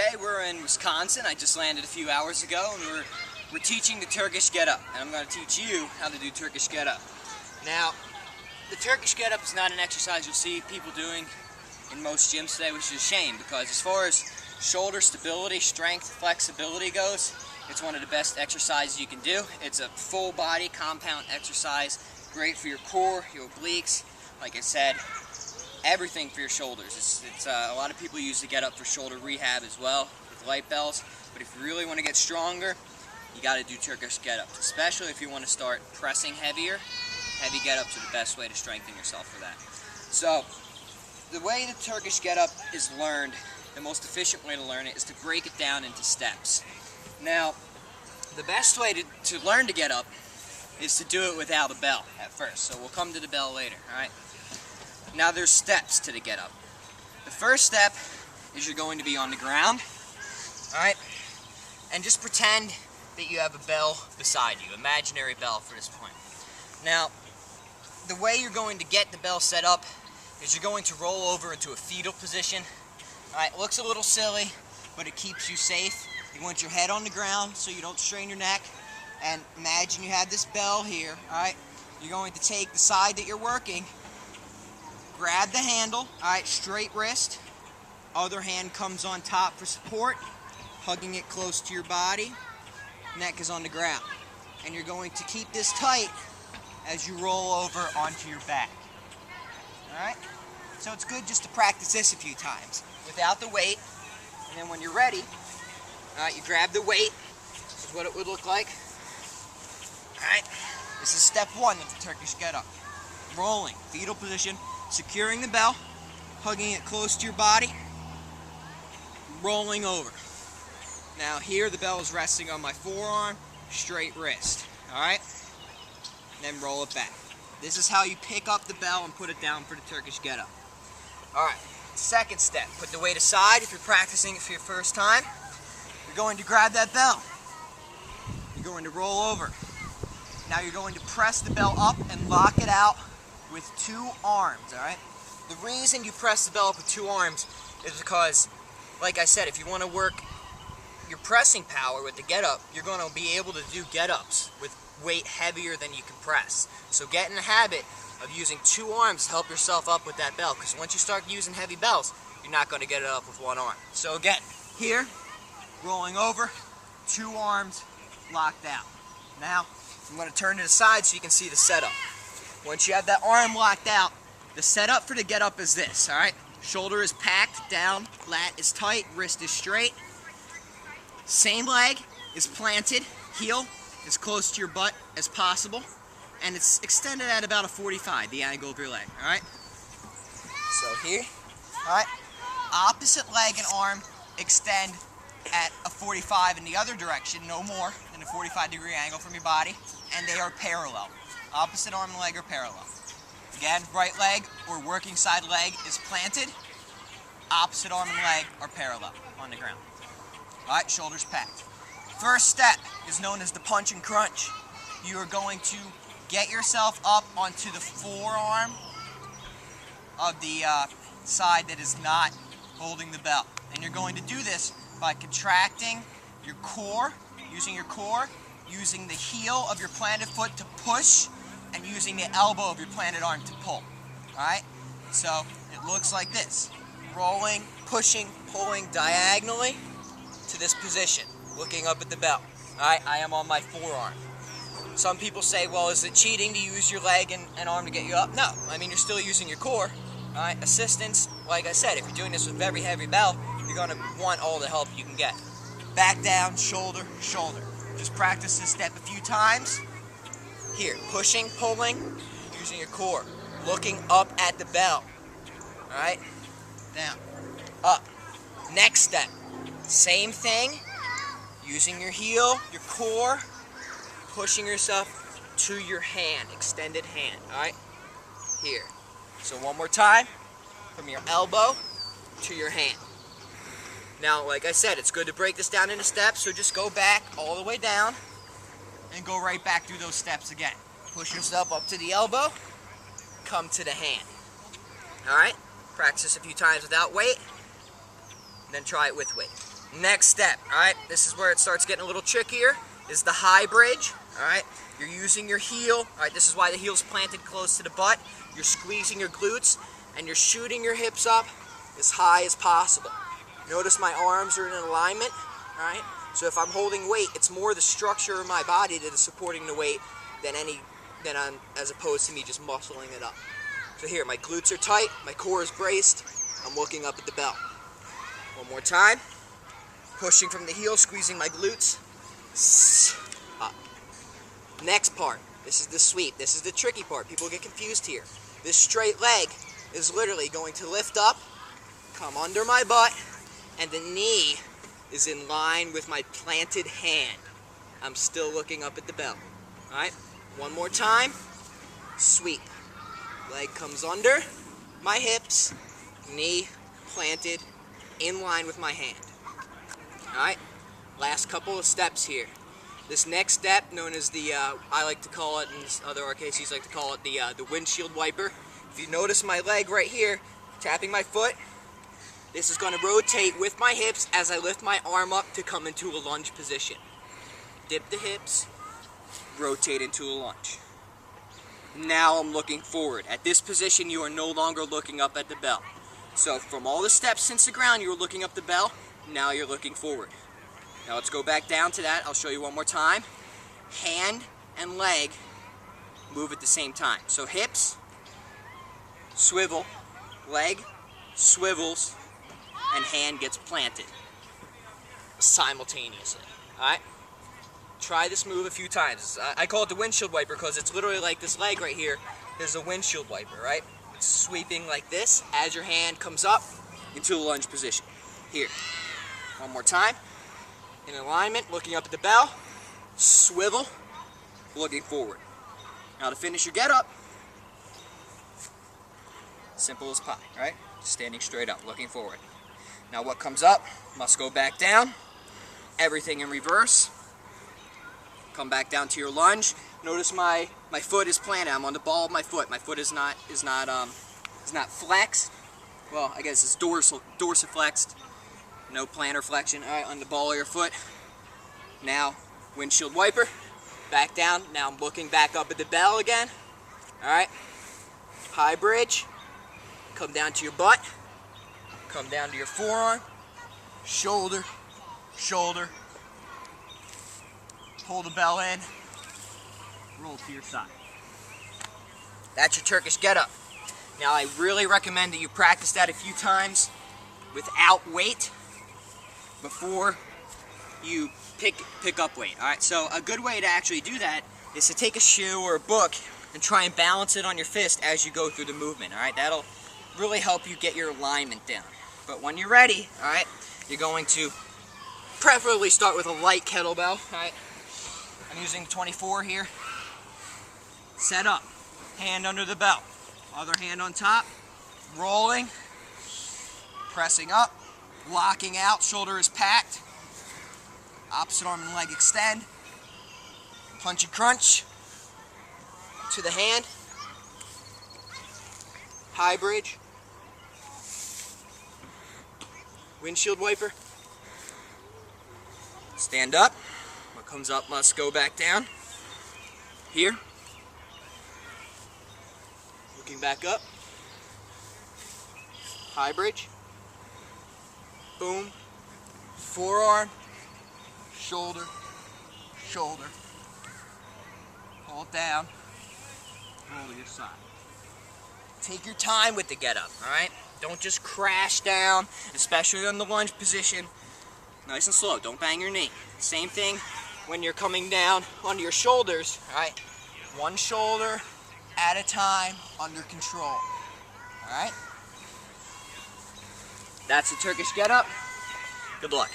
Today we're in Wisconsin. I just landed a few hours ago, and we're teaching the Turkish Get Up, and I'm going to teach you how to do Turkish Get Up. Now, the Turkish Get Up is not an exercise you'll see people doing in most gyms today, which is a shame, because as far as shoulder stability, strength, flexibility goes, it's one of the best exercises you can do. It's a full body compound exercise, great for your core, your obliques, like I said, everything for your shoulders. A lot of people use the Get Up for shoulder rehab as well with light bells, but if you really want to get stronger, you got to do Turkish Get Ups, especially if you want to start pressing heavier. Heavy Get Ups are the best way to strengthen yourself for that. So the way the Turkish Get Up is learned, the most efficient way to learn it is to break it down into steps. Now, the best way to learn to get up is to do it without a bell at first. So we'll come to the bell later, alright? Now there's steps to the Get Up. The first step is you're going to be on the ground, alright? And just pretend that you have a bell beside you, imaginary bell for this point. Now, the way you're going to get the bell set up is you're going to roll over into a fetal position. Alright, it looks a little silly, but it keeps you safe. You want your head on the ground so you don't strain your neck. And imagine you have this bell here, alright? You're going to take the side that you're working, grab the handle, alright, straight wrist. Other hand comes on top for support, hugging it close to your body. Neck is on the ground. And you're going to keep this tight as you roll over onto your back. Alright? So it's good just to practice this a few times without the weight. And then when you're ready, alright, you grab the weight. This is what it would look like. Alright? This is step one of the Turkish Get Up. Rolling, fetal position, securing the bell, hugging it close to your body, rolling over. Now here the bell is resting on my forearm, straight wrist. Alright? Then roll it back. This is how you pick up the bell and put it down for the Turkish Get Up. Alright, second step. Put the weight aside if you're practicing it for your first time. You're going to grab that bell. You're going to roll over. Now you're going to press the bell up and lock it out with two arms, alright? The reason you press the bell up with two arms is because, like I said, if you want to work your pressing power with the Get Up, you're going to be able to do Get Ups with weight heavier than you can press. So get in the habit of using two arms to help yourself up with that bell, because once you start using heavy bells, you're not going to get it up with one arm. So again, here, rolling over, two arms locked out. Now, I'm going to turn it aside so you can see the setup. Once you have that arm locked out, the setup for the Get Up is this, alright? Shoulder is packed down, lat is tight, wrist is straight. Same leg is planted, heel as close to your butt as possible, and it's extended at about a 45, the angle of your leg, alright? So here, alright, opposite leg and arm extend at a 45 in the other direction, no more than a 45-degree angle from your body, and they are parallel. Opposite arm and leg are parallel. Again, right leg or working side leg is planted, opposite arm and leg are parallel on the ground. Alright, shoulders packed. First step is known as the punch and crunch. You are going to get yourself up onto the forearm of the side that is not holding the bell. And you're going to do this by contracting your core, using the heel of your planted foot to push, and using the elbow of your planted arm to pull. Alright? So it looks like this. Rolling, pushing, pulling diagonally to this position, looking up at the bell. Alright, I am on my forearm. Some people say, well, is it cheating to use your leg and arm to get you up? No, I mean, you're still using your core. Alright, assistance, like I said, if you're doing this with very heavy bell, you're going to want all the help you can get. Back down, shoulder, shoulder. Just practice this step a few times. Here, pushing, pulling, using your core. Looking up at the bell. Alright, down, up. Next step, same thing. Using your heel, your core, pushing yourself to your hand, extended hand, alright? Here. So one more time, from your elbow to your hand. Now, like I said, it's good to break this down into steps, so just go back all the way down and go right back through those steps again. Push yourself up to the elbow, come to the hand. Alright? Practice a few times without weight, then try it with weight. Next step, all right, this is where it starts getting a little trickier, is the high bridge, all right? You're using your heel, all right, this is why the heel's planted close to the butt. You're squeezing your glutes, and you're shooting your hips up as high as possible. Notice my arms are in alignment, all right? So if I'm holding weight, it's more the structure of my body that is supporting the weight as opposed to me just muscling it up. So here, my glutes are tight, my core is braced, I'm looking up at the bell. One more time. Pushing from the heel, squeezing my glutes, up. Next part, this is the sweep. This is the tricky part. People get confused here. This straight leg is literally going to lift up, come under my butt, and the knee is in line with my planted hand. I'm still looking up at the bell. All right, one more time, sweep. Leg comes under my hips, knee planted in line with my hand. Alright, last couple of steps here. This next step, known as the, I like to call it, and other RKCs like to call it the windshield wiper. If you notice my leg right here, tapping my foot, this is going to rotate with my hips as I lift my arm up to come into a lunge position. Dip the hips, rotate into a lunge. Now I'm looking forward. At this position, you are no longer looking up at the bell. So from all the steps since the ground, you were looking up the bell. Now you're looking forward. Now let's go back down to that. I'll show you one more time. Hand and leg move at the same time. So hips, swivel, leg, swivels, and hand gets planted simultaneously. Alright? Try this move a few times. I call it the windshield wiper because it's literally like this leg right here is a windshield wiper, right? It's sweeping like this as your hand comes up into a lunge position. Here. One more time. In alignment, looking up at the bell. Swivel. Looking forward. Now to finish your get up, simple as pie, right? Standing straight up, looking forward. Now what comes up must go back down. Everything in reverse. Come back down to your lunge. Notice my foot is planted. I'm on the ball of my foot. My foot is not flexed. Well, I guess it's dorsiflexed. No plantar flexion. All right, on the ball of your foot. Now, windshield wiper. Back down. Now I'm looking back up at the bell again. All right. High bridge. Come down to your butt. Come down to your forearm. Shoulder. Shoulder. Pull the bell in. Roll to your side. That's your Turkish get up. Now I really recommend that you practice that a few times without weight before you pick up weight. Alright, so a good way to actually do that is to take a shoe or a book and try and balance it on your fist as you go through the movement. Alright, that'll really help you get your alignment down. But when you're ready, alright, you're going to preferably start with a light kettlebell. Alright, I'm using 24 here. Set up, hand under the belt, other hand on top, rolling, pressing up, locking out, shoulder is packed, opposite arm and leg extend, punch and crunch, to the hand, high bridge, windshield wiper, stand up, what comes up must go back down, here, looking back up, high bridge, boom, forearm, shoulder, shoulder, pull it down, roll to your side. Take your time with the get up, alright? Don't just crash down, especially on the lunge position. Nice and slow, don't bang your knee. Same thing when you're coming down onto your shoulders, alright? One shoulder at a time, under control, alright? That's the Turkish get up. Good luck.